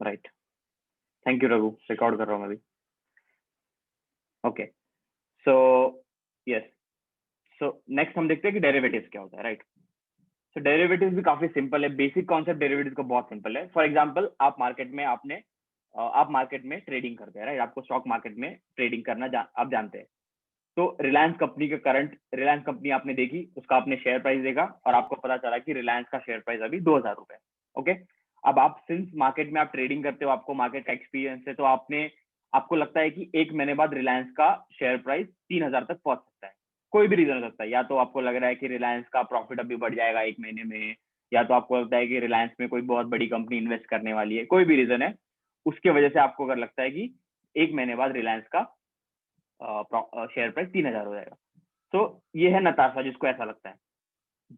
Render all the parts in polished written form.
Right. Thank you Raghu, record कर रहा हूँ मैं अभी। Okay, so yes, so next हम देखते हैं कि डेरिवेटिव्स क्या होता है। राइट, सो डेरिवेटिव्स भी काफी सिंपल है। बेसिक कॉन्सेप्ट डेरिवेटिव्स का बहुत सिंपल है। फॉर एग्जांपल, आप मार्केट में ट्रेडिंग करते हैं। राइट, आपको स्टॉक मार्केट में ट्रेडिंग करना आप जानते हैं। तो रिलायंस कंपनी आपने देखी, उसका आपने शेयर प्राइस देखा और आपको पता चला कि रिलायंस का शेयर प्राइस अभी 2000 रुपए। ओके, अब आप सिंस मार्केट में आप ट्रेडिंग करते हो, आपको मार्केट का एक्सपीरियंस है, तो आपको लगता है कि एक महीने बाद रिलायंस का शेयर प्राइस 3000 तक पहुंच सकता है। कोई भी रीजन हो सकता है, या तो आपको लग रहा है कि रिलायंस का प्रॉफिट अभी बढ़ जाएगा एक महीने में, या तो आपको लगता है कि रिलायंस में कोई बहुत बड़ी कंपनी इन्वेस्ट करने वाली है। कोई भी रीजन है, उसके वजह से आपको अगर लगता है कि एक महीने बाद रिलायंस का शेयर प्राइस 3000 हो जाएगा, तो ये है नताशा जिसको ऐसा लगता है।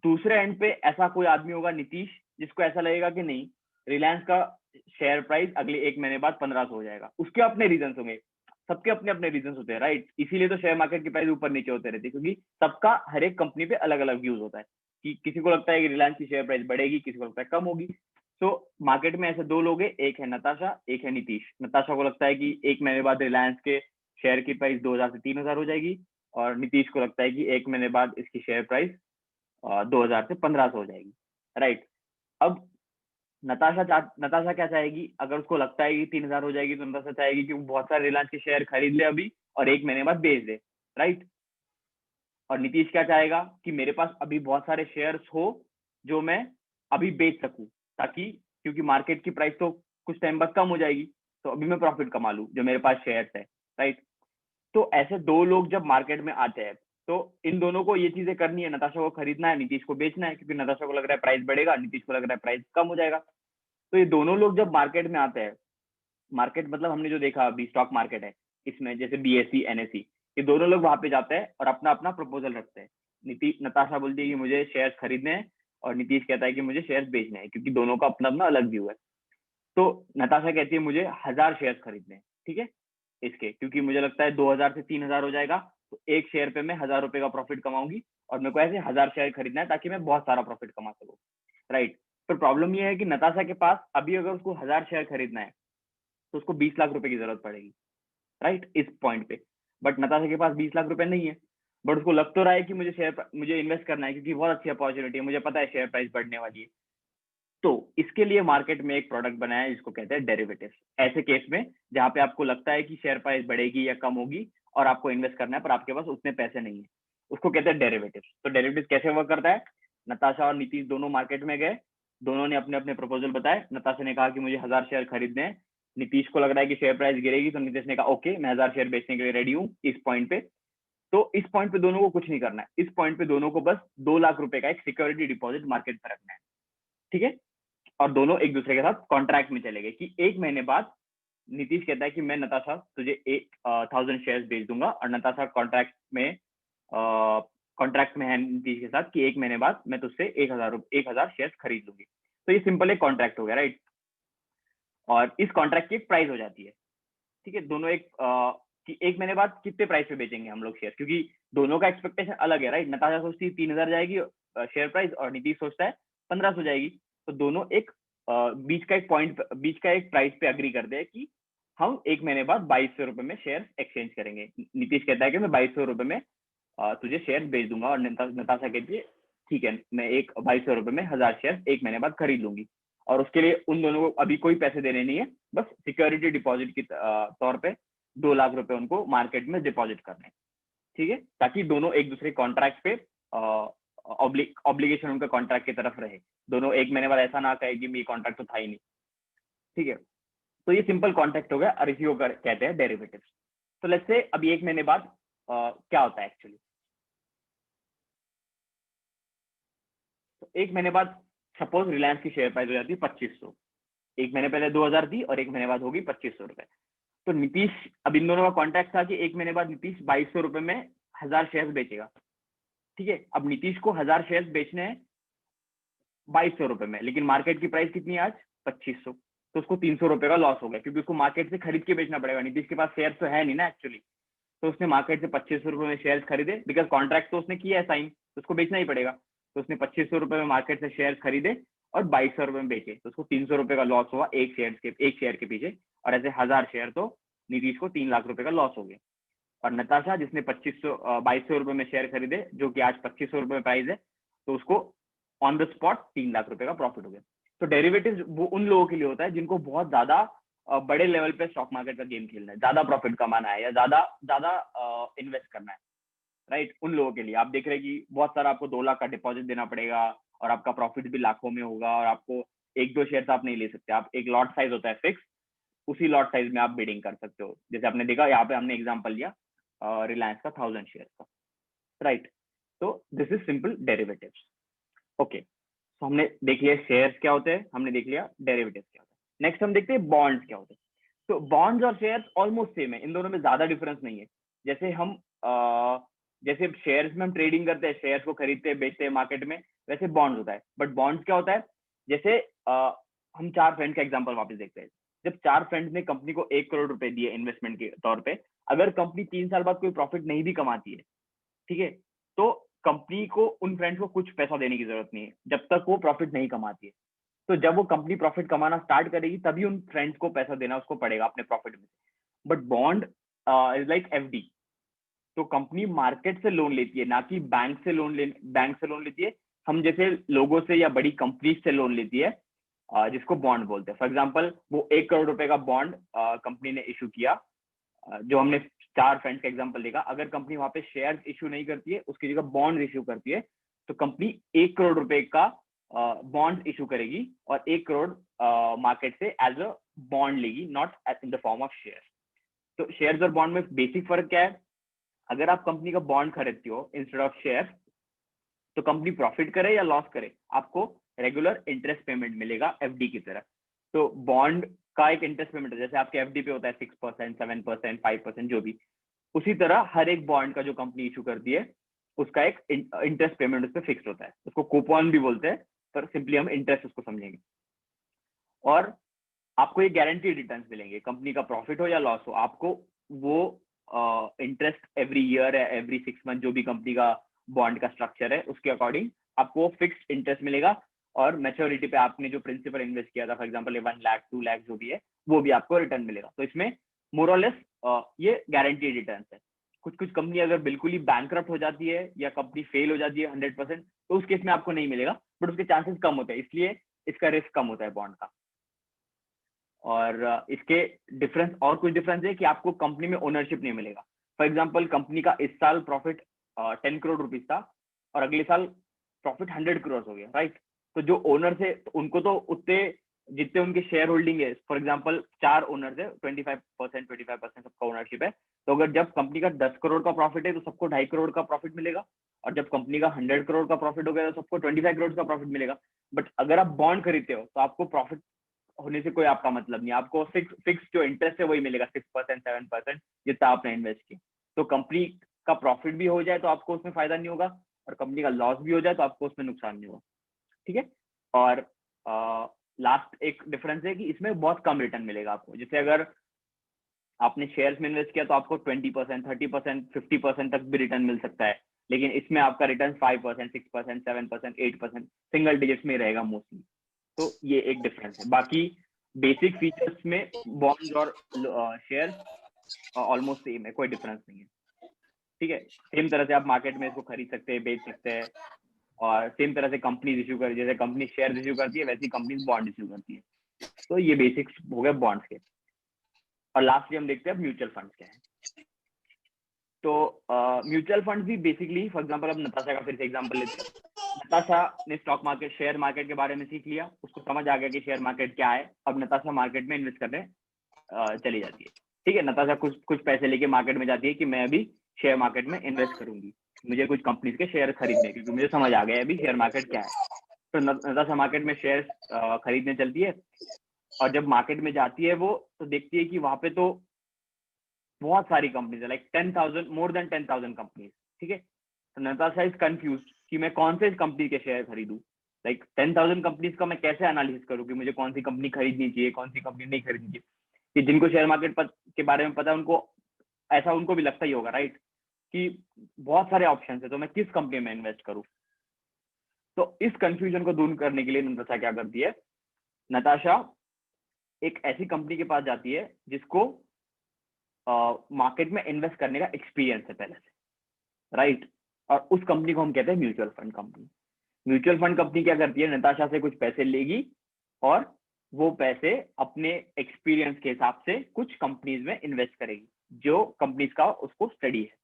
दूसरे एंड पे ऐसा कोई आदमी होगा, नीतीश, जिसको ऐसा लगेगा कि नहीं, रिलायंस का शेयर प्राइस अगले एक महीने बाद 1500 हो जाएगा। उसके अपने रीजन होंगे, सबके अपने अपने रीजन होते हैं। राइट, इसीलिए तो शेयर मार्केट की प्राइस ऊपर नीचे होते रहते हैं, क्योंकि सबका हर एक कंपनी पे अलग अलग व्यूज होता है कि किसी को लगता है कि रिलायंस की शेयर प्राइस बढ़ेगी, किसी को लगता है कम होगी। तो मार्केट में ऐसे दो लोग हैं, एक है नताशा, एक है नीतीश। नताशा को लगता है कि एक महीने बाद रिलायंस के शेयर की प्राइस 2000 से 3000 हो जाएगी, और नीतीश को लगता है कि एक महीने बाद इसकी शेयर प्राइस 2000 से 1500 हो जाएगी। राइट, अब नताशा क्या चाहेगी? अगर उसको लगता है कि 3000 हो जाएगी, तो नताशा चाहेगी कि वो बहुत सारे रिलायंस के शेयर खरीद ले अभी और एक महीने बाद बेच दे। राइट, और नीतीश क्या चाहेगा कि मेरे पास अभी बहुत सारे शेयर्स हो जो मैं अभी बेच सकूं, ताकि क्योंकि मार्केट की प्राइस तो कुछ टाइम बाद कम हो जाएगी, तो अभी मैं प्रॉफिट कमा लूं जो मेरे पास शेयर्स है। राइट, तो ऐसे दो लोग जब मार्केट में आते हैं, तो इन दोनों को ये चीजें करनी है। नताशा को खरीदना है, नीतीश को बेचना है, क्योंकि नताशा को लग रहा है प्राइस बढ़ेगा, नीतीश को लग रहा है प्राइस कम हो जाएगा। तो ये दोनों लोग जब मार्केट में आते हैं, मार्केट मतलब हमने जो देखा अभी स्टॉक मार्केट है, इसमें जैसे बीएससी एनएससी, ये दोनों लोग वहां पे जाते हैं और अपना अपना प्रपोजल रखते हैं। नताशा बोलती है कि मुझे शेयर्स खरीदने हैं, और नीतीश कहता है कि मुझे शेयर्स बेचने हैं, क्योंकि दोनों का अपना अपना अलग व्यू है। तो नताशा कहती है मुझे 1000 शेयर्स खरीदने हैं, ठीक है, इसके, क्योंकि मुझे लगता है 2000 से 3000 हो जाएगा, तो एक शेयर पे मैं 1000 रुपए का प्रॉफिट कमाऊंगी, और मेरे को ऐसे 1000 शेयर खरीदना है ताकि मैं बहुत सारा प्रॉफिट कमा सकूं। राइट, पर प्रॉब्लम ये है कि नताशा के पास अभी अगर उसको 1000 शेयर खरीदना है, तो उसको 20 लाख रुपए की जरूरत पड़ेगी। राइट, इस पॉइंट पे। बट नताशा के पास 20 लाख रुपए नहीं है, बट उसको लग तो रहा है कि मुझे इन्वेस्ट करना है, क्योंकि बहुत अच्छी अपॉर्चुनिटी है, मुझे पता है शेयर प्राइस बढ़ने वाली है। तो इसके लिए मार्केट में एक प्रोडक्ट बनाया है जिसको कहते हैं डेरिवेटिव्स। ऐसे केस में जहां पे आपको लगता है कि शेयर प्राइस बढ़ेगी या कम होगी, और आपको इन्वेस्ट करना है, पर आपके पास उतने पैसे नहीं है, उसको कहते हैं डेरिवेटिव्स। तो डेरिवेटिव्स कैसे वर्क करता है? नताशा और नीतीश दोनों मार्केट में गए, दोनों ने अपने अपने प्रपोजल बताए। नताशा ने कहा कि मुझे 1000 शेयर खरीदने हैं, नीतीश को लग रहा है कि शेयर प्राइस गिरेगी, तो नीतीश ने कहा ओके, मैं 1000 शेयर बेचने के लिए रेडी हूँ इस पॉइंट पे। तो इस पॉइंट पे दोनों को कुछ नहीं करना है, इस पॉइंट पे दोनों को बस 2 लाख रुपए का एक सिक्योरिटी डिपॉजिट मार्केट पर रखना है, ठीक है। और दोनों एक दूसरे के साथ कॉन्ट्रैक्ट में चले गए कि एक महीने बाद नीतीश कहता है कि मैं नताशा तुझे 1000 शेयर्स बेच दूंगा, और नताशा कॉन्ट्रैक्ट में है नीतीश के साथ कि एक महीने बाद मैं तुझसे 1000 शेयर्स खरीद लूंगी। तो ये सिंपल एक कॉन्ट्रैक्ट हो गया। राइट, और इस कॉन्ट्रैक्ट की एक प्राइस हो जाती है, ठीक है। दोनों कि एक महीने बाद कितने प्राइस पे बेचेंगे हम लोग शेयर, क्योंकि दोनों का एक्सपेक्टेशन अलग है। राइट, नताशा सोचती है 3000 जाएगी शेयर प्राइस, और नीतीश सोचता है 1500 जाएगी। तो दोनों एक बीच का एक प्राइस पे अग्री करते हैं कि हम एक महीने बाद 2200 रुपए में शेयर एक्सचेंज करेंगे। नीतीश कहता है कि मैं 2200 रुपए में तुझे शेयर बेच दूंगा, और नताशा कहती है ठीक है, मैं 2200 रुपए में 1000 शेयर एक महीने बाद खरीद लूंगी। और उसके लिए उन दोनों को अभी कोई पैसे देने नहीं है, बस सिक्योरिटी डिपॉजिट की तौर पे 2 लाख रुपए उनको मार्केट में डिपॉजिट करने हैं, ठीक है, ताकि दोनों एक दूसरे कॉन्ट्रैक्ट पे ऑब्लिगेशन उनका कॉन्ट्रैक्ट की तरफ रहे। दोनों एक महीने बाद ऐसा ना कहे कि ये कॉन्ट्रैक्ट तो था ही नहीं, ठीक है। तो ये सिंपल कॉन्ट्रैक्ट हो गया, और इसी को कहते हैं डेरिवेटिव्स। तो लेट्स से अभी एक महीने बाद क्या होता है एक्चुअली। तो एक महीने बाद सपोज रिलायंस की शेयर प्राइस हो जाती है 2500। एक महीने पहले 2000 थी, और एक महीने बाद होगी 2500 रुपए। तो नीतीश, अब इन दोनों का कॉन्ट्रैक्ट था कि एक महीने बाद नीतीश 2200 रुपए में 1000 शेयर बेचेगा, ठीक है। अब नीतीश को 1000 शेयर बेचने हैं 2200 रुपए में, लेकिन मार्केट की प्राइस कितनी है आज? 2500। तो उसको 300 रुपए का लॉस हो गया, क्योंकि उसको मार्केट से खरीद के बेचना पड़ेगा। नीतीश के पास शेयर तो है नहीं ना एक्चुअली, तो उसने मार्केट से 2500 रुपए में शेयर खरीदे, बिकॉज कॉन्ट्रैक्ट तो उसने किया है साइन, तो उसको बेचना ही पड़ेगा। तो उसने 2500 रुपए में मार्केट से शेयर खरीदे, और 2200 में बेचे तो उसको 300 रुपए का लॉस हुआ एक शेयर के पीछे, और ऐसे 1000 शेयर तो नीतीश को 3 लाख रुपए का लॉस हो गया। और नताशा जिसने 2200 रुपए में शेयर खरीदे, जो कि आज 2500 रुपए में प्राइस है, तो उसको ऑन द स्पॉट 3 लाख रुपए का प्रॉफिट हो गया। तो डेरिवेटिव वो उन लोगों के लिए होता है जिनको बहुत ज्यादा बड़े लेवल पे स्टॉक मार्केट का गेम खेलना है, ज्यादा प्रॉफिट कमाना है या ज्यादा ज्यादा इन्वेस्ट करना है, राइट। उन लोगों के लिए आप देख रहे हैं कि बहुत सारा आपको 2 लाख का डिपॉजिट देना पड़ेगा और आपका प्रॉफिट भी लाखों में होगा, और आपको एक दो शेयर आप नहीं ले सकते, आप एक लॉट साइज होता है फिक्स, उसी लॉट साइज में आप बिडिंग कर सकते हो। जैसे आपने देखा यहाँ पे हमने एग्जांपल लिया रिलायंस का 1000 शेयर का, राइट। तो this is simple derivatives. Okay, तो हमने देख लिया शेयर्स क्या होते हैं, हमने देख लिया डेरिवेटिव्स क्या होते हैं। नेक्स्ट हम देखते हैं बॉन्ड्स क्या होते हैं। तो बॉन्ड्स और शेयर्स ऑलमोस्ट सेम है, इन दोनों में ज्यादा डिफरेंस नहीं है। जैसे हम जैसे शेयर्स में हम ट्रेडिंग करते हैं, शेयर्स को खरीदते हैं बेचते हैं मार्केट में, वैसे बॉन्ड्स होता है। बट बॉन्ड्स क्या होता है, जैसे हम 4 फ्रेंड का एग्जांपल वापस देखते हैं। जब 4 फ्रेंड्स ने कंपनी को 1 करोड़ रुपए दिए इन्वेस्टमेंट के तौर पे, अगर कंपनी 3 साल बाद कोई प्रॉफिट नहीं भी कमाती है, ठीक है, तो कंपनी को उन फ्रेंड्स को कुछ पैसा देने की जरूरत नहीं है जब तक वो प्रॉफिट नहीं कमाती है। तो जब वो कंपनी प्रॉफिट कमाना स्टार्ट करेगी तभी उन फ्रेंड्स को पैसा देना उसको पड़ेगा अपने प्रॉफिट में। But bond is like FD. तो कंपनी मार्केट से लोन लेती है, ना कि बैंक से लोन लेती है। हम जैसे लोगों से या बड़ी कंपनी से लोन लेती है, जिसको बॉन्ड बोलते हैं। फॉर एग्जाम्पल वो 1 करोड़ रुपए का बॉन्ड कंपनी ने इशू किया, जो हमने 4 फ्रेंड्स का एग्जांपल देखा। अगर कंपनी वहां पे शेयर इशू नहीं करती है, उसकी जगह बॉन्ड इशू करती है, तो कंपनी 1 करोड़ रुपए का बॉन्ड इशू करेगी और 1 करोड़ मार्केट से एज अ बॉन्ड लेगी, not in the form of share. तो शेयर्स और बॉन्ड में बेसिक फर्क क्या है, अगर आप कंपनी का बॉन्ड खरीदती हो इंस्टेड ऑफ शेयर, तो कंपनी प्रॉफिट करे या लॉस करे, आपको रेगुलर इंटरेस्ट पेमेंट मिलेगा एफडी की तरह। तो बॉन्ड का एक इंटरेस्ट पेमेंट है, जैसे आपके एफडी पे होता है 6%, 7%, 5%, जो भी, उसी तरह हर एक बॉन्ड का जो कंपनी इशू करती है उसका एक इंटरेस्ट पेमेंट उस पर फिक्स होता है। उसको कूपन भी बोलते हैं, पर सिंपली हम इंटरेस्ट उसको समझेंगे। और आपको ये गारंटीड रिटर्न्स मिलेंगे, कंपनी का प्रॉफिट हो या लॉस हो, आपको वो इंटरेस्ट एवरी ईयर है, एवरी 6 मंथ, जो भी कंपनी का बॉन्ड का स्ट्रक्चर है उसके अकॉर्डिंग आपको फिक्स्ड इंटरेस्ट मिलेगा। और मैच्योरिटी पे आपने जो प्रिंसिपल इन्वेस्ट किया था, फॉर एग्जांपल 1 लाख 2 लाख जो भी है, वो भी आपको रिटर्न मिलेगा। तो इसमें मोर और लेस ये गारंटीड रिटर्न है। कुछ कुछ कंपनी अगर बिल्कुल ही बैंकरप्ट हो जाती है या कंपनी फेल हो जाती है 100%, तो उस केस में आपको नहीं मिलेगा, बट उसके चांसेस कम होते हैं, इसलिए इसका रिस्क कम होता है बॉन्ड का। और इसके डिफरेंस और कुछ डिफरेंस है कि आपको कंपनी में ओनरशिप नहीं मिलेगा। फॉर एग्जांपल कंपनी का इस साल प्रॉफिट 10 करोड़ रुपीस था और अगले साल प्रॉफिट 100 करोड़ हो गया, राइट। तो जो ओनर थे तो उनको तो उतने जितने उनके शेयर होल्डिंग है, फॉर एग्जांपल 4 ओनर्स है, 25% सबका ओनरशिप है, तो अगर जब कंपनी का 10 करोड़ का प्रॉफिट है तो सबको 2.5 करोड़ का प्रॉफिट मिलेगा, और जब कंपनी का 100 करोड़ का प्रॉफिट हो गया तो सबको 25 करोड़ का प्रॉफिट मिलेगा। बट अगर आप बॉन्ड खरीदते हो तो आपको प्रॉफिट होने से कोई आपका मतलब नहीं, आपको फिक्स जो इंटरेस्ट है वही मिलेगा, 6%, 7%, जितना आपने इन्वेस्ट किया। तो कंपनी का प्रॉफिट भी हो जाए तो आपको उसमें फायदा नहीं होगा, और कंपनी का लॉस भी हो जाए तो आपको उसमें नुकसान नहीं होगा, ठीक है। और लास्ट एक डिफरेंस है कि इसमें बहुत कम रिटर्न मिलेगा आपको। जैसे अगर आपने शेयर्स में इन्वेस्ट किया तो आपको 20%, 30%, 50% तक भी रिटर्न मिल सकता है, लेकिन इसमें आपका रिटर्न 5%, 6%, 7%, 8%, सिंगल डिजिट्स में रहेगा मोस्टली। तो ये एक डिफरेंस है। बाकी बेसिक फीचर्स में बॉन्ड्स और शेयर्स ऑलमोस्ट सेम है, कोई डिफरेंस नहीं है, ठीक है। सेम तरह से आप मार्केट में इसको खरीद सकते हैं, बेच सकते हैं, और सेम तरह से कंपनी इश्यू कर, जैसे कंपनी शेयर इश्यू करती है वैसी कंपनी बॉन्ड इश्यू करती है। तो ये बेसिक्स हो गए बॉन्ड्स के। और लास्टली हम देखते हैं म्यूचुअल फंड्स क्या है। तो म्यूचुअल फंड भी बेसिकली, फॉर एग्जांपल अब नताशा का फिर से एग्जांपल लेते हैं। नताशा ने स्टॉक मार्केट, शेयर मार्केट के बारे में सीख लिया, उसको समझ आ गया कि शेयर मार्केट क्या है। अब नताशा मार्केट में इन्वेस्ट करने चली जाती है, ठीक है। नताशा कुछ पैसे लेके मार्केट में जाती है कि मैं अभी शेयर मार्केट में इन्वेस्ट करूंगी, मुझे कुछ कंपनीज के शेयर खरीदने, क्योंकि मुझे समझ आ गया है अभी शेयर मार्केट क्या है। तो नताशा मार्केट में शेयर खरीदने चलती है, और जब मार्केट में जाती है वो, तो देखती है कि वहां पे तो बहुत सारी कंपनीज है, लाइक 10,000, मोर देन 10,000 कंपनीज, ठीक है। तो नताशा इज कंफ्यूज कि मैं कौन से कंपनी के शेयर खरीदूं। लाइक 10,000 कंपनीज का मैं कैसे एनालिसिस करूं कि मुझे कौन सी कंपनी खरीदनी चाहिए, कौन सी कंपनी नहीं खरीदनी चाहिए। कि जिनको शेयर मार्केट के बारे में पता है उनको ऐसा उनको भी लगता ही होगा, राइट, कि बहुत सारे ऑप्शन है, तो मैं किस कंपनी में इन्वेस्ट करूं। तो इस कंफ्यूजन को दूर करने के लिए नताशा क्या करती है, नताशा एक ऐसी कंपनी के पास जाती है जिसको मार्केट में इन्वेस्ट करने का एक्सपीरियंस है पहले से, राइट। और उस कंपनी को हम कहते हैं mutual fund company. Mutual fund company क्या करती है, नताशा से कुछ पैसे लेगी और वो पैसे अपने एक्सपीरियंस के हिसाब से कुछ कंपनीज में इन्वेस्ट करेगी जो कंपनीज का उसको स्टडी है,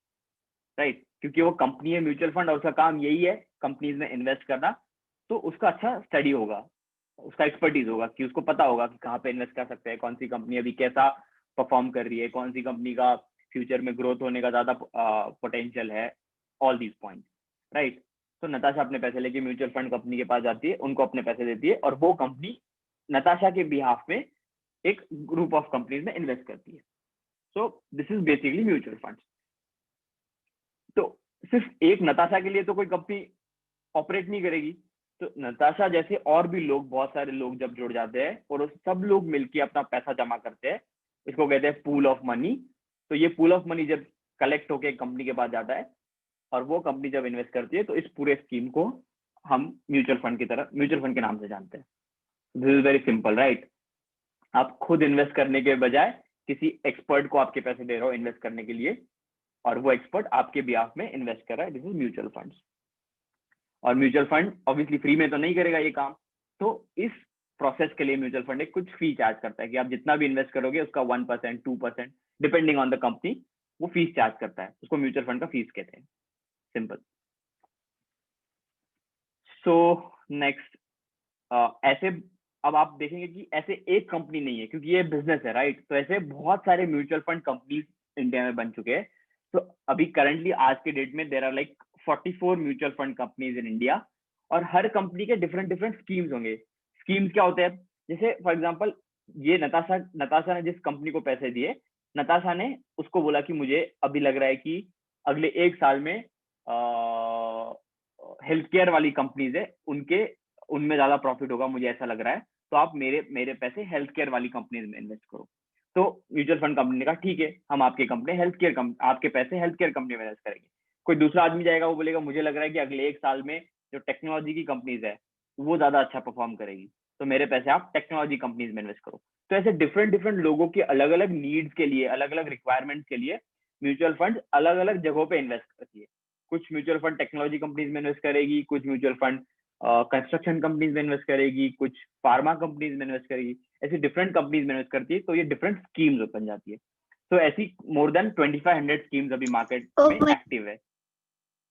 राइट। क्योंकि वो कंपनी है म्यूचुअल फंड और उसका काम यही है कंपनीज में इन्वेस्ट करना, तो उसका अच्छा स्टडी होगा, उसका एक्सपर्टीज होगा कि उसको पता होगा कि कहाँ पे इन्वेस्ट कर सकते हैं, कौन सी कंपनी अभी कैसा परफॉर्म कर रही है, कौन सी कंपनी का फ्यूचर में ग्रोथ होने का ज्यादा पोटेंशियल है, ऑल दीज पॉइंट, राइट। तो नताशा अपने पैसे लेके म्यूचुअल फंड कंपनी के पास जाती है, उनको अपने पैसे देती है और वो कंपनी नताशा के बिहाफ में एक ग्रुप ऑफ कंपनीज में इन्वेस्ट करती है। So this is basically mutual fund. तो सिर्फ एक नताशा के लिए तो कोई कंपनी ऑपरेट नहीं करेगी, तो नताशा जैसे और भी लोग, बहुत सारे लोग जब जुड़ जाते हैं और सब लोग मिलके अपना पैसा जमा करते हैं, इसको कहते हैं पूल ऑफ मनी। तो ये पूल ऑफ मनी जब कलेक्ट होके कंपनी के पास जाता है और वो कंपनी जब इन्वेस्ट करती है तो इस पूरे स्कीम को हम म्यूचुअल फंड की तरह, म्यूचुअल फंड के नाम से जानते हैं। This is very simple, right. आप खुद इन्वेस्ट करने के बजाय किसी एक्सपर्ट को आपके पैसे दे रहे हो इन्वेस्ट करने के लिए और वो एक्सपर्ट आपके बिहाफ में इन्वेस्ट कर रहा है, दिस इज म्यूचुअल फंड। और म्यूचुअल फंड ऑब्वियसली फ्री में तो नहीं करेगा ये काम, तो इस प्रोसेस के लिए म्यूचुअल फंड एक कुछ फी चार्ज करता है कि आप जितना भी इन्वेस्ट करोगे उसका 1%, 2% डिपेंडिंग ऑन द कंपनी वो फीस चार्ज करता है, उसको म्यूचुअल फंड का फीस कहते हैं, सिंपल। सो नेक्स्ट, ऐसे अब आप देखेंगे कि ऐसे एक कंपनी नहीं है क्योंकि ये बिजनेस है, राइट। तो ऐसे बहुत सारे म्यूचुअल फंड कंपनीज इंडिया में बन चुके हैं। तो अभी करंटली आज के डेट में there are like 44 mutual fund companies in India और हर कंपनी के डिफरेंट डिफरेंट स्कीम्स होंगे। स्कीम्स क्या होते हैं, जैसे फॉर एग्जांपल ये नताशा ने जिस कंपनी को पैसे दिए, नताशा ने उसको बोला कि मुझे अभी लग रहा है कि अगले 1 साल में हेल्थ केयर वाली कंपनीज है उनमें ज्यादा प्रॉफिट होगा, मुझे ऐसा लग रहा है, तो आप मेरे पैसे हेल्थ केयर वाली कंपनीज में इन्वेस्ट करो। तो म्यूचुअल फंड कंपनी ने कहा ठीक है, हम आपके आपके पैसे हेल्थ केयर कंपनी में इन्वेस्ट करेंगे। कोई दूसरा आदमी जाएगा, वो बोलेगा मुझे लग रहा है कि अगले 1 साल में जो टेक्नोलॉजी की कंपनीज है वो ज्यादा अच्छा परफॉर्म करेगी, तो मेरे पैसे आप टेक्नोलॉजी कंपनीज में इन्वेस्ट करो। तो ऐसे डिफरेंट डिफरेंट लोगों के अलग अलग नीड्स के लिए, अलग अलग रिक्वायरमेंट्स के लिए म्यूचुअल फंड अलग अलग जगहों पे इन्वेस्ट करती है। कुछ म्यूचुअल फंड टेक्नोलॉजी कंपनीज में इन्वेस्ट करेगी, कुछ म्यूचुअल फंड कंस्ट्रक्शन कंपनीज में इन्वेस्ट करेगी, कुछ फार्मा कंपनीज में इन्वेस्ट करेगी, ऐसी डिफरेंट कंपनीज में इन्वेस्ट करती है। तो ये डिफरेंट स्कीम्स बन जाती है। तो ऐसी मोर देन 2500 स्कीम्स अभी मार्केट में एक्टिव है,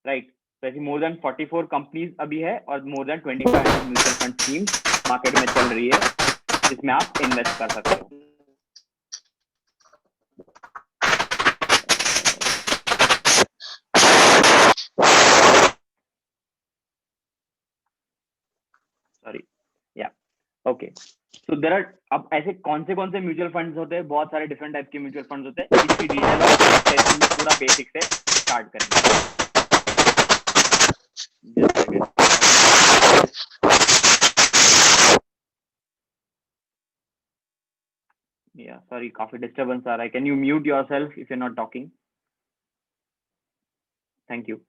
राइट। तो ऐसी मोर देन 44 कंपनीज अभी है और more than 2500 mutual fund schemes market में चल रही है जिसमें आप इन्वेस्ट कर सकते हो। सॉरी, या ओके। तो देयर आर, अब ऐसे कौन से म्यूचुअल फंड्स होते हैं, बहुत सारे डिफरेंट टाइप के म्यूचुअल फंड्स होते हैं, इसकी डिटेल हम सेशन में पूरा बेसिक से स्टार्ट करेंगे। या सॉरी, काफी डिस्टर्बेंस आ रहा है, can you mute yourself if you are not talking, thank you.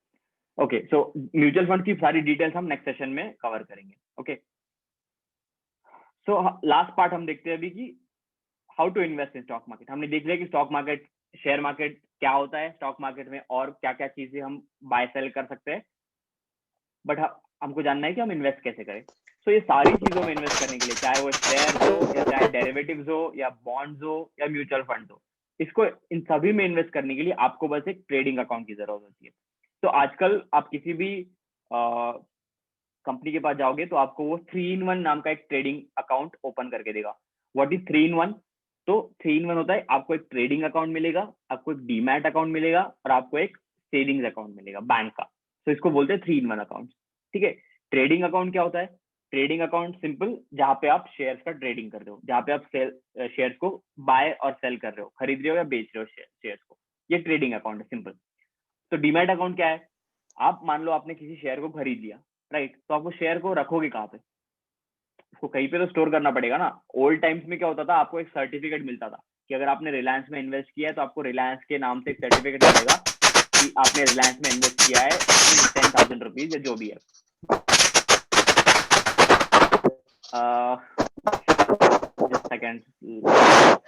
Okay, so mutual fund की सारी डिटेल्स हम नेक्स्ट सेशन में कवर करेंगे। ओके, सो लास्ट पार्ट हम देखते हैं अभी कि how to invest in stock market. हमने देख लिया कि स्टॉक मार्केट, शेयर मार्केट क्या होता है, स्टॉक मार्केट में और क्या क्या चीजें हम बाय सेल कर सकते हैं, बट हमको जानना है कि हम इन्वेस्ट कैसे करें। सो ये सारी चीजों में इन्वेस्ट करने के लिए, चाहे वो शेयर हो या चाहे डेरिवेटिव्स हो या बॉन्ड्स हो या म्यूचुअल फंड हो, इसको इन सभी में इन्वेस्ट करने के लिए आपको बस एक ट्रेडिंग अकाउंट की जरूरत होती है। तो आजकल आप किसी भी कंपनी के पास जाओगे तो आपको वो 3-in-1 नाम का एक ट्रेडिंग अकाउंट ओपन करके देगा। What is 3-in-1? तो 3-in-1 होता है, आपको एक ट्रेडिंग अकाउंट मिलेगा, आपको एक डीमैट अकाउंट मिलेगा और आपको एक सेविंग्स अकाउंट मिलेगा बैंक का। तो इसको बोलते हैं 3-in-1 अकाउंट। ठीक है, ट्रेडिंग अकाउंट क्या होता है? ट्रेडिंग अकाउंट सिंपल, जहां पे आप शेयर्स का ट्रेडिंग कर रहे हो, जहां पे आप शेयर्स को बाय और सेल कर रहे हो, खरीद रहे हो या बेच रहे हो शेयर्स को, ये ट्रेडिंग अकाउंट है सिंपल। तो डीमैट अकाउंट क्या है? आप मान लो आपने किसी शेयर को खरीद लिया, राइट, तो आप वो शेयर को रखोगे कहाँ पे? उसको कहीं पे तो स्टोर करना पड़ेगा ना। ओल्ड टाइम्स में क्या होता था, आपको एक सर्टिफिकेट मिलता था कि अगर आपने रिलायंस में इन्वेस्ट किया है तो आपको रिलायंस के नाम से एक सर्टिफिकेट मिलेगा कि आपने रिलायंस में इन्वेस्ट किया है 10,000 रुपीज या जो भी है। just a second,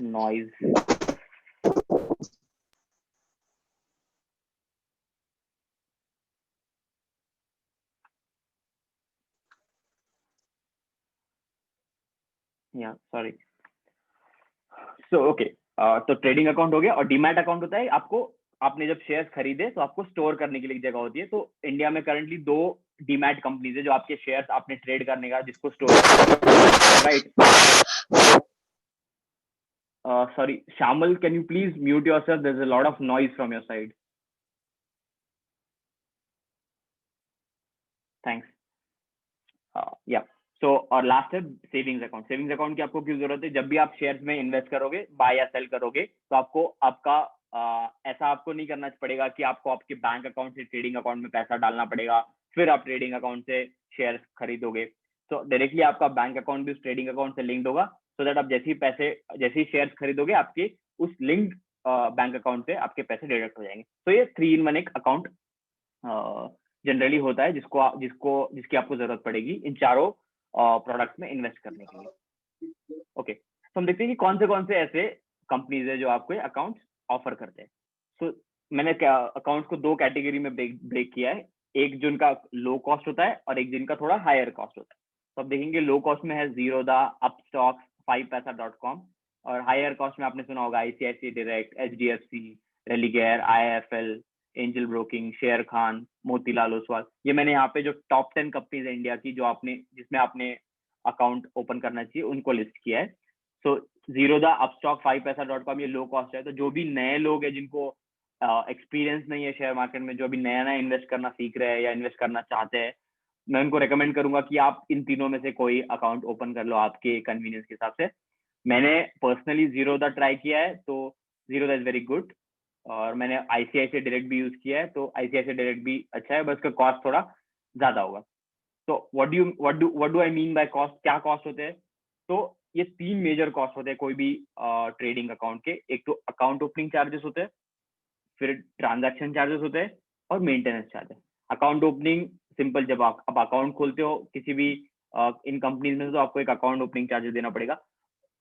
noise. Yeah, sorry. So okay, तो ट्रेडिंग अकाउंट हो गया। और डीमैट अकाउंट होता है आपको, आपने जब शेयर्स खरीदे तो आपको स्टोर करने के लिए एक जगह होती है। तो इंडिया में करंटली 2 डीमैट कंपनीज है जो आपके शेयर्स आपने ट्रेड करने का जिसको store, right? Sorry, Shamal, can you please mute yourself? There's a lot of noise from your side. Thanks. Yeah. So और लास्ट है सेविंग्स अकाउंट। सेविंग्स अकाउंट की आपको क्यों जरूरत है? जब भी आप शेयर्स में इन्वेस्ट करोगे, बाय या सेल करोगे, तो आपको आपका ऐसा आपको नहीं करना पड़ेगा कि आपको आपके बैंक अकाउंट से ट्रेडिंग अकाउंट में पैसा डालना पड़ेगा, फिर आप ट्रेडिंग अकाउंट से शेयर्स खरीदोगे। तो डायरेक्टली आपका बैंक अकाउंट भी उस ट्रेडिंग अकाउंट से लिंक्ड होगा, सो दैट आप जैसे ही शेयर्स खरीदोगे, आपके उस लिंक्ड बैंक अकाउंट से आपके पैसे डिडक्ट हो जाएंगे। तो ये 3-in-1 एक अकाउंट जनरली होता है जिसकी आपको जरूरत पड़ेगी इन चारों प्रोडक्ट्स में इन्वेस्ट करने के लिए। ओके, तो हम देखते हैं कि कौन से ऐसे कंपनीज है जो आपको अकाउंट ऑफर करते हैं। तो मैंने अकाउंट्स को 2 कैटेगरी में ब्रेक किया है, एक जिनका लो कॉस्ट होता है और एक जिनका थोड़ा हायर कॉस्ट होता है। तो आप देखेंगे लो कॉस्ट में है ज़ीरोधा, अपस्टॉक्स, 5paisa.com, और हायर कॉस्ट में आपने सुना होगा ICICI direct, HDFC, Religare, IIFL, angel broking, share Khan, Motilal Oswal. ये मैंने यहाँ पे जो टॉप 10 कंपनीज है इंडिया की जो जिसमें आपने अकाउंट ओपन करना चाहिए उनको लिस्ट किया है। सो ज़ीरोधा, अपस्टॉक, 5paisa.com ये लो कॉस्ट है। तो जो भी नए लोग हैं जिनको एक्सपीरियंस नहीं है शेयर मार्केट में, जो अभी नया इन्वेस्ट करना सीख रहे हैं या इन्वेस्ट करना चाहते हैं, मैं उनको रेकमेंड करूंगा कि आप इन तीनों में से कोई अकाउंट ओपन कर लो आपके कन्वीनियंस के हिसाब से। मैंने पर्सनली ज़ीरोधा ट्राई किया है, तो ज़ीरोधा इज वेरी गुड। और मैंने ICICI डायरेक्ट भी यूज किया है, तो ICICI डायरेक्ट भी अच्छा है, बस उसका कॉस्ट थोड़ा ज्यादा होगा। तो what do I mean by cost? क्या कॉस्ट होते हैं? तो ये 3 मेजर कॉस्ट होते हैं कोई भी ट्रेडिंग अकाउंट के। एक तो अकाउंट ओपनिंग चार्जेस होते हैं, फिर ट्रांजैक्शन चार्जेस होते हैं, और maintenance charges. Account opening simple, जब आप अकाउंट खोलते हो किसी भी इन कंपनीज में, तो आपको एक अकाउंट ओपनिंग चार्जेस देना पड़ेगा।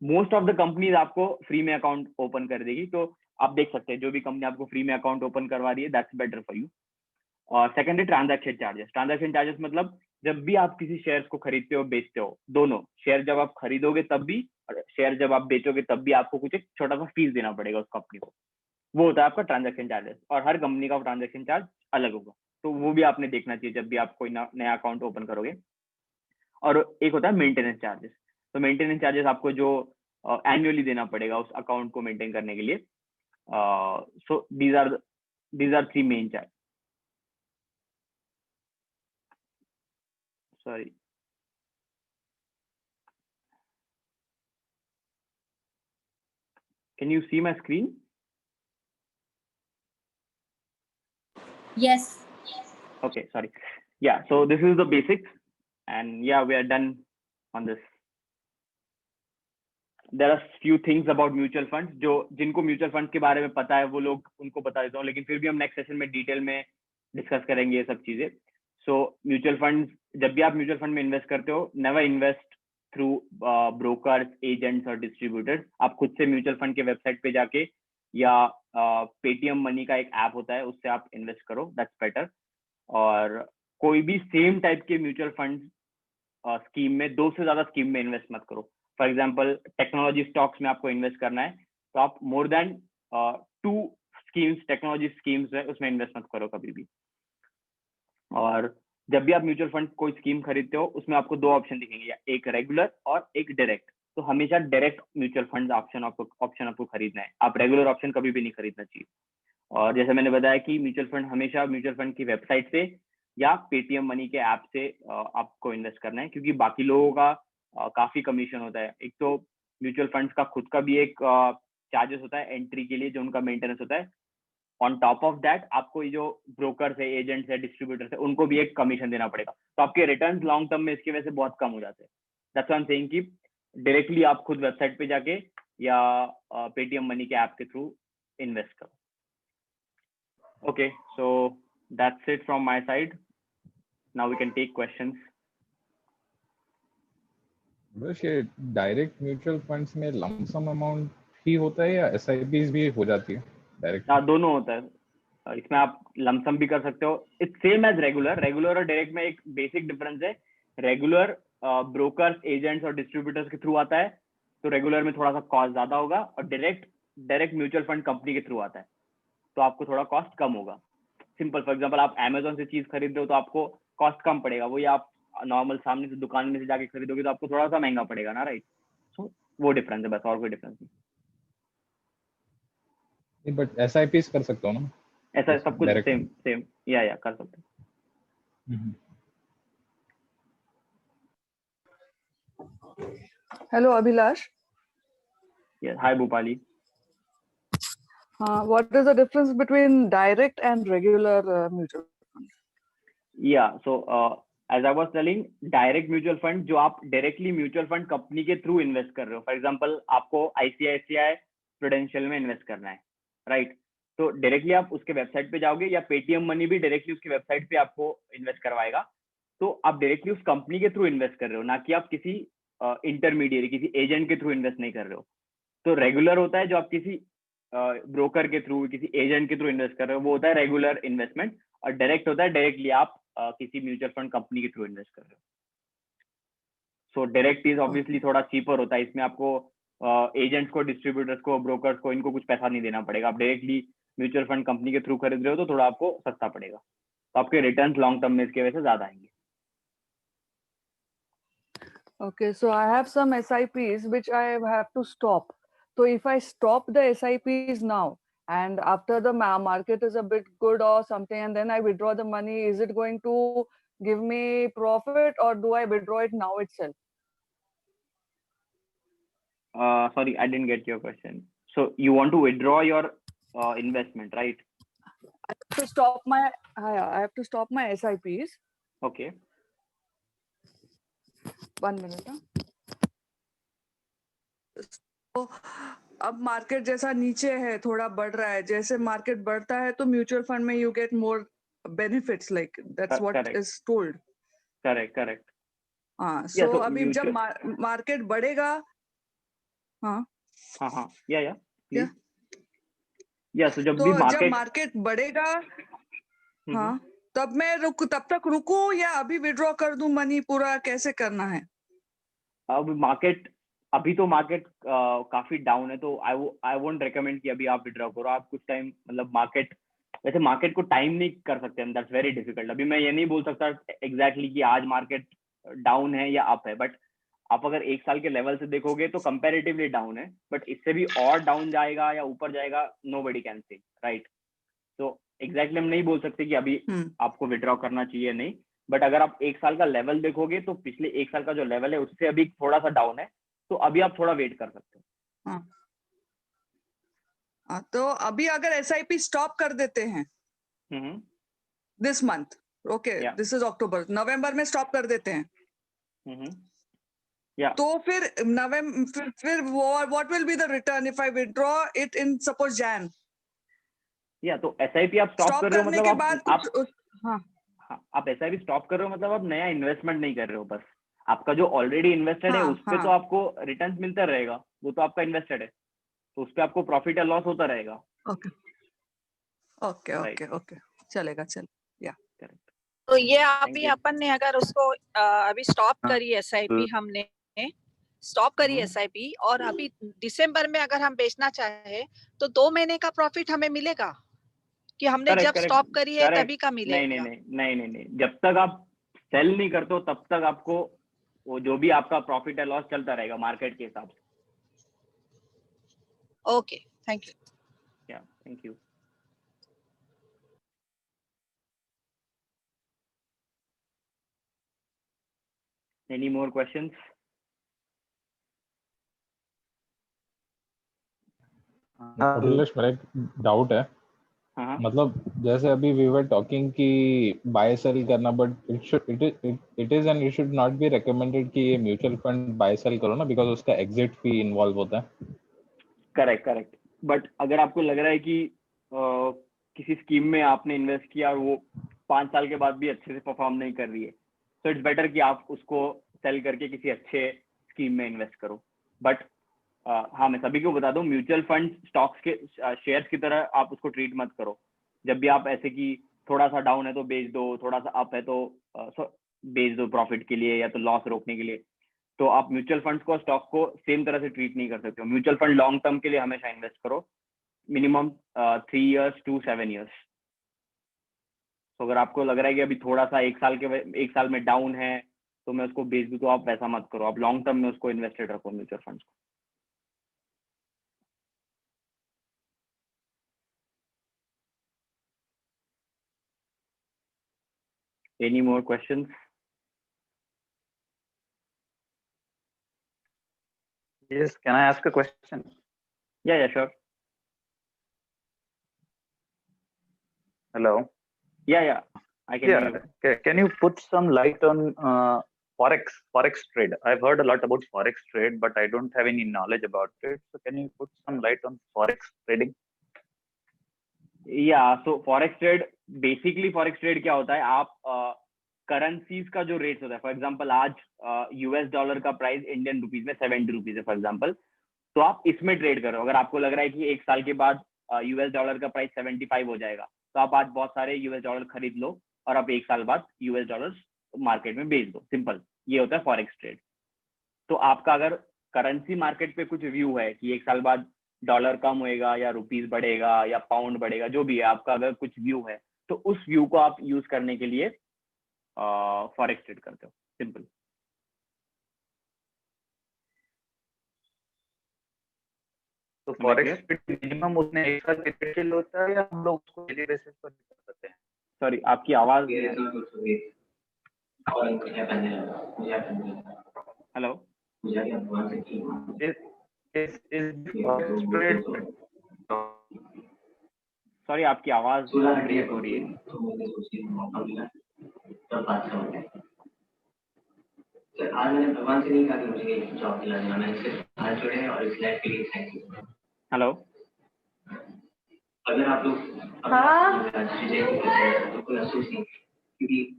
मोस्ट ऑफ द कंपनीज आपको फ्री में अकाउंट ओपन कर देगी, तो आप देख सकते हैं जो भी कंपनी आपको फ्री में अकाउंट ओपन करवा रही है, दैट्स बेटर फॉर यू। और सेकंड है ट्रांजैक्शन चार्जेस। ट्रांजैक्शन चार्जेस मतलब जब भी आप किसी शेयर्स को खरीदते हो बेचते हो, दोनों शेयर जब आप खरीदोगे तब भी, और शेयर जब आप बेचोगे तब भी आपको कुछ एक छोटा सा फीस देना पड़ेगा उस कंपनी को। वो होता है आपका ट्रांजैक्शन चार्जेस, और हर कंपनी का ट्रांजैक्शन चार्ज अलग होगा। तो वो भी आपने देखना चाहिए जब भी आप कोई नया अकाउंट ओपन करोगे। और एक होता है मेंटेनेंस चार्जेस। तो मेंटेनेंस चार्जेस आपको जो एनुअली देना पड़ेगा उस अकाउंट को मेंटेन करने के लिए। सो these are 3 main charges. Sorry. Can you see my screen? Yes. Okay, sorry. Yeah, so this is the basics, and yeah, we are done on this. There are few things about mutual funds जो जिनको mutual fund के बारे में पता है वो लोग उनको बता देता हूँ, लेकिन फिर भी हम नेक्स्ट सेशन में डिटेल में डिस्कस करेंगे ये सब चीजें। सो म्यूचुअल फंड, जब भी आप म्यूचुअल फंड में इन्वेस्ट करते हो, never invest through brokers, agents और डिस्ट्रीब्यूटर्स। आप खुद से म्यूचुअल फंड के वेबसाइट पे जाके या पेटीएम मनी का एक ऐप होता है उससे आप इन्वेस्ट करो, दैट्स बेटर। और कोई भी सेम टाइप के म्यूचुअल फंड स्कीम में 2 से ज्यादा स्कीम में इन्वेस्ट मत करो। फॉर एग्जांपल टेक्नोलॉजी स्टॉक्स में आपको इन्वेस्ट करना है, तो आप more than 2 schemes, technology schemes है उसमें इन्वेस्ट मत करो कभी भी। और जब भी आप म्यूचुअल फंड कोई स्कीम खरीदते हो उसमें आपको 2 ऑप्शन दिखेंगे, एक रेगुलर और एक डायरेक्ट। तो हमेशा डायरेक्ट म्यूचुअल फंड ऑप्शन आपको खरीदना है, आप रेगुलर ऑप्शन कभी भी नहीं खरीदना चाहिए। और जैसे मैंने बताया कि म्यूचुअल फंड हमेशा म्यूचुअल फंड की वेबसाइट से या पेटीएम मनी के ऐप से आपको इन्वेस्ट करना है, क्योंकि बाकी लोगों का काफी कमीशन होता है। एक तो म्यूचुअल फंड्स का खुद का भी एक चार्जेस होता है एंट्री के लिए, जो उनका मेंटेनेंस होता है। ऑन टॉप ऑफ दैट आपको ये जो ब्रोकर्स है, एजेंट्स है, डिस्ट्रीब्यूटर्स है, उनको भी एक कमीशन देना पड़ेगा। तो आपके रिटर्न लॉन्ग टर्म में इसकी वजह से बहुत कम हो जाते हैं। That's why I am saying कि डायरेक्टली आप खुद वेबसाइट पे जाके या पेटीएम मनी के ऐप के थ्रू इन्वेस्ट करो। Okay, so that's it from my side. Now we can take questions. बस ये डायरेक्ट म्यूचुअल फंड्स में लमसम अमाउंट ही होता है या एसआईपीज भी हो जाती है डायरेक्ट? हाँ, दोनों होता है। इसमें आप लमसम भी कर सकते हो। It's same as regular. Regular और डायरेक्ट में एक बेसिक डिफरेंस है। रेगुलर ब्रोकर्स, एजेंट्स और डिस्ट्रीब्यूटर्स के थ्रू आता है, तो रेगुलर में थोड़ा सा कॉस्ट ज्यादा होगा, और direct direct mutual fund company के थ्रू आता है, तो आपको थोड़ा कॉस्ट कम होगा। सिंपल, फॉर एग्जाम्पल आप अमेजोन से चीज खरीद रहे हो तो आपको कॉस्ट कम पड़ेगा, वही आप नॉर्मल सामने से दुकान में से जाके खरीदोगे तो आपको थोड़ा सा महंगा पड़ेगा ना, राइट? सो वो डिफरेंस है बस, और कोई डिफरेंस नहीं। बट एसआईपीज कर सकता हूँ ना ऐसा सब कुछ डायरेक्ट? सेम सेम, या कर सकते Hello, Abhilash. हैं। हाय Bhupali. What is the difference between direct and regular mutual funds? या so as I was telling, direct mutual fund जो आप डायरेक्टली म्यूचुअल फंड कंपनी के थ्रू इन्वेस्ट कर रहे हो, फॉर एग्जांपल आपको आईसीआईसीआई प्रूडेंशियल में इन्वेस्ट करना है, राइट? तो डायरेक्टली आप उसके वेबसाइट पे जाओगे, या पेटीएम मनी भी डायरेक्टली उसकी वेबसाइट पे आपको इन्वेस्ट करवाएगा, तो आप डायरेक्टली उस कंपनी के थ्रू इन्वेस्ट कर रहे हो, ना कि आप किसी इंटरमीडिएट किसी एजेंट के थ्रू इन्वेस्ट नहीं कर रहे हो। तो रेगुलर होता है जो आप किसी ब्रोकर के थ्रू, किसी एजेंट के थ्रू इन्वेस्ट कर रहे हो, वो होता है रेगुलर इन्वेस्टमेंट। और डायरेक्ट होता है डायरेक्टली आप किसी म्यूचुअल फंड कंपनी के थ्रू इन्वेस्ट कर रहे हो। सो डायरेक्ट इज ऑब्वियसली थोड़ा चीपर होता है, इसमें आपको एजेंट्स को, डिस्ट्रीब्यूटर्स को, ब्रोकर्स को, इनको कुछ पैसा नहीं देना पड़ेगा। आप डायरेक्टली म्यूचुअल फंड कंपनी के थ्रू खरीद रहे हो तो थोड़ा आपको सस्ता पड़ेगा, तो आपके रिटर्न लॉन्ग टर्म में इसके वजह से ज्यादा आएंगे। Okay, so I have some SIPs which I have to stop. So if I stop the SIPs now and after the market is a bit good or something and then I withdraw the money, is it going to give me profit or do I withdraw it now itself? Sorry, I didn't get your question. So you want to withdraw your investment, right? I have to stop my I have to stop my SIPs. Okay. 1 minute. तो अब market जैसा नीचे है, थोड़ा बढ़ रहा है, जैसे मार्केट बढ़ता है तो म्यूचुअल फंड में you get more benefits, like that's what is told. Correct. हाँ, सो अभी जब मार्केट बढ़ेगा, हाँ, सो जब तो भी जब मार्केट बढ़ेगा, हाँ, तब तक रुकूं या अभी विड्रॉ कर दूं मनी पूरा, कैसे करना है? अब अभी तो मार्केट काफी डाउन है, तो आई वोंट रेकमेंड कि अभी आप विड्रॉ करो। आप कुछ टाइम, मतलब वैसे मार्केट को टाइम नहीं कर सकते हम, दैट्स वेरी डिफिकल्ट। अभी मैं ये नहीं बोल सकता एग्जैक्टली कि आज मार्केट डाउन है या अप है, बट आप अगर 1 साल के लेवल से देखोगे तो कंपैरेटिवली डाउन है, बट इससे भी और डाउन जाएगा या ऊपर जाएगा, नोबडी कैन से, राइट? तो एग्जैक्टली हम नहीं बोल सकते कि अभी आपको विड्रॉ करना चाहिए, नहीं। बट अगर आप 1 साल का लेवल देखोगे तो पिछले 1 साल का जो लेवल है उससे अभी थोड़ा सा डाउन है, तो अभी आप थोड़ा वेट कर सकते हो। तो अभी अगर एसआईपी स्टॉप कर देते हैं this month, okay, this is October, नवंबर में स्टॉप कर देते हैं, तो फिर फिर what will be the return if I withdraw it in suppose June? तो एसआईपी आप स्टॉप कर रहे हो मतलब आप एसआईपी स्टॉप कर रहे हो मतलब आप नया इन्वेस्टमेंट नहीं कर रहे हो, बस आपका जो ऑलरेडी इन्वेस्टेड है उस पे तो आपको रिटर्न मिलता रहेगा, वो तो आपका इन्वेस्टेड है, तो उस पे आपको प्रॉफिट या लॉस होता रहेगा। ओके, चलेगा, या करेक्ट। तो ये अभी अपन ने अगर उसको अभी स्टॉप करी एसआईपी, हमने स्टॉप करी एसआईपी, और अभी दिसंबर में अगर हम बेचना चाहे तो 2 महीने का प्रॉफिट हमें मिलेगा कि हमने जब स्टॉप करी है तभी का मिलेगा? नहीं, जब तक आप सेल नहीं करते हो तब तक आपको वो जो भी आपका प्रॉफिट है लॉस चलता रहेगा मार्केट के हिसाब से। Okay, thank you. या thank you. Any more questions? Abhilash, मेरा एक डाउट है। मतलब जैसे अभी वी वर टॉकिंग कि बाय सेल करना, but it is and it should not be recommended कि ये म्यूचुअल फंड बाय सेल करो ना, बिकॉज उसका एग्जिट फी इन्वॉल्व होता है। करेक्ट। बट अगर आपको लग रहा है कि किसी स्कीम में आपने इन्वेस्ट किया और वो 5 साल के बाद भी अच्छे से परफॉर्म नहीं कर रही है, तो इट्स बेटर कि आप उसको सेल करके किसी अच्छे स्कीम में इन्वेस्ट करो। बट हाँ, मैं सभी को बता दूं, म्यूचुअल फंड स्टॉक्स के शेयर्स की तरह आप उसको ट्रीट मत करो। जब भी आप ऐसे कि थोड़ा सा डाउन है तो बेच दो, थोड़ा सा अप है तो बेच दो प्रॉफिट के लिए या तो लॉस रोकने के लिए, तो आप म्यूचुअल फंड्स को स्टॉक को सेम तरह से ट्रीट नहीं कर सकते हो। म्यूचुअल फंड लॉन्ग टर्म के लिए हमेशा इन्वेस्ट करो, मिनिमम 3 years to 7 years। तो अगर आपको लग रहा है कि अभी थोड़ा सा एक साल में डाउन है तो मैं उसको बेच दूं, तो आप वैसा मत करो, आप लॉन्ग टर्म में उसको इन्वेस्टेड रखो म्यूचुअल फंड्स को। Any more questions? Yes, can I ask a question? Yeah, sure. Hello. Yeah, I can hear you. Can you put some light on forex trade? I've heard a lot about forex trade, but I don't have any knowledge about it. So can you put some light on forex trading? Yeah, so forex trade, basically forex trade क्या होता है, आप currencies का जो rate होता है, for example आज US dollar का प्राइस इंडियन रुपीज में 70 रुपीज है फॉर एग्जांपल, तो आप इसमें ट्रेड करो। अगर आपको लग रहा है कि एक साल के बाद यूएस डॉलर का प्राइस 75 हो जाएगा, तो आप आज बहुत सारे यूएस डॉलर खरीद लो और आप एक साल बाद यूएस डॉलर मार्केट में बेच दो। सिंपल, ये होता है फॉरेक्स ट्रेड। तो आपका अगर करेंसी मार्केट पे कुछ व्यू है कि एक साल बाद डॉलर कम होएगा या रुपीज बढ़ेगा या पाउंड बढ़ेगा, जो भी है आपका अगर कुछ व्यू है, तो उस व्यू को आप यूज करने के लिए फॉरेक्स ट्रेड करते हो। सिंपल। तो फॉरेक्स मिनिमम उसने एक साल पीरियड के लिए होता है या हम लोग उसको डेली बेसिस पर कर सकते हैं? सॉरी, आपकी आवाज हेलो, सॉरी आपकी आवाज ब्रेक हो रही है। आज मैंने भगवान से नहीं कहा कि मुझे जॉब दिला देना, मैंने सिर्फ हाथ जोड़े हैं और इस लाइफ के लिए थैंक यू। हेलो, अगर आप लोग तो कोई अफसोस नहीं, क्योंकि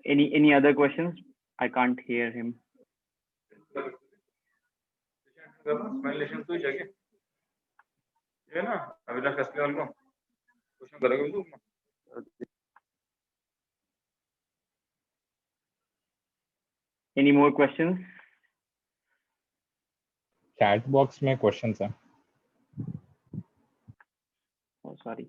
any other questions? I can't hear him. स्माइलेशन तो जाके ये ना अभिलाष कस्टमर को क्वेश्चन करोगे तो Any more questions? Chat box में क्वेश्चंस हैं। Oh, sorry.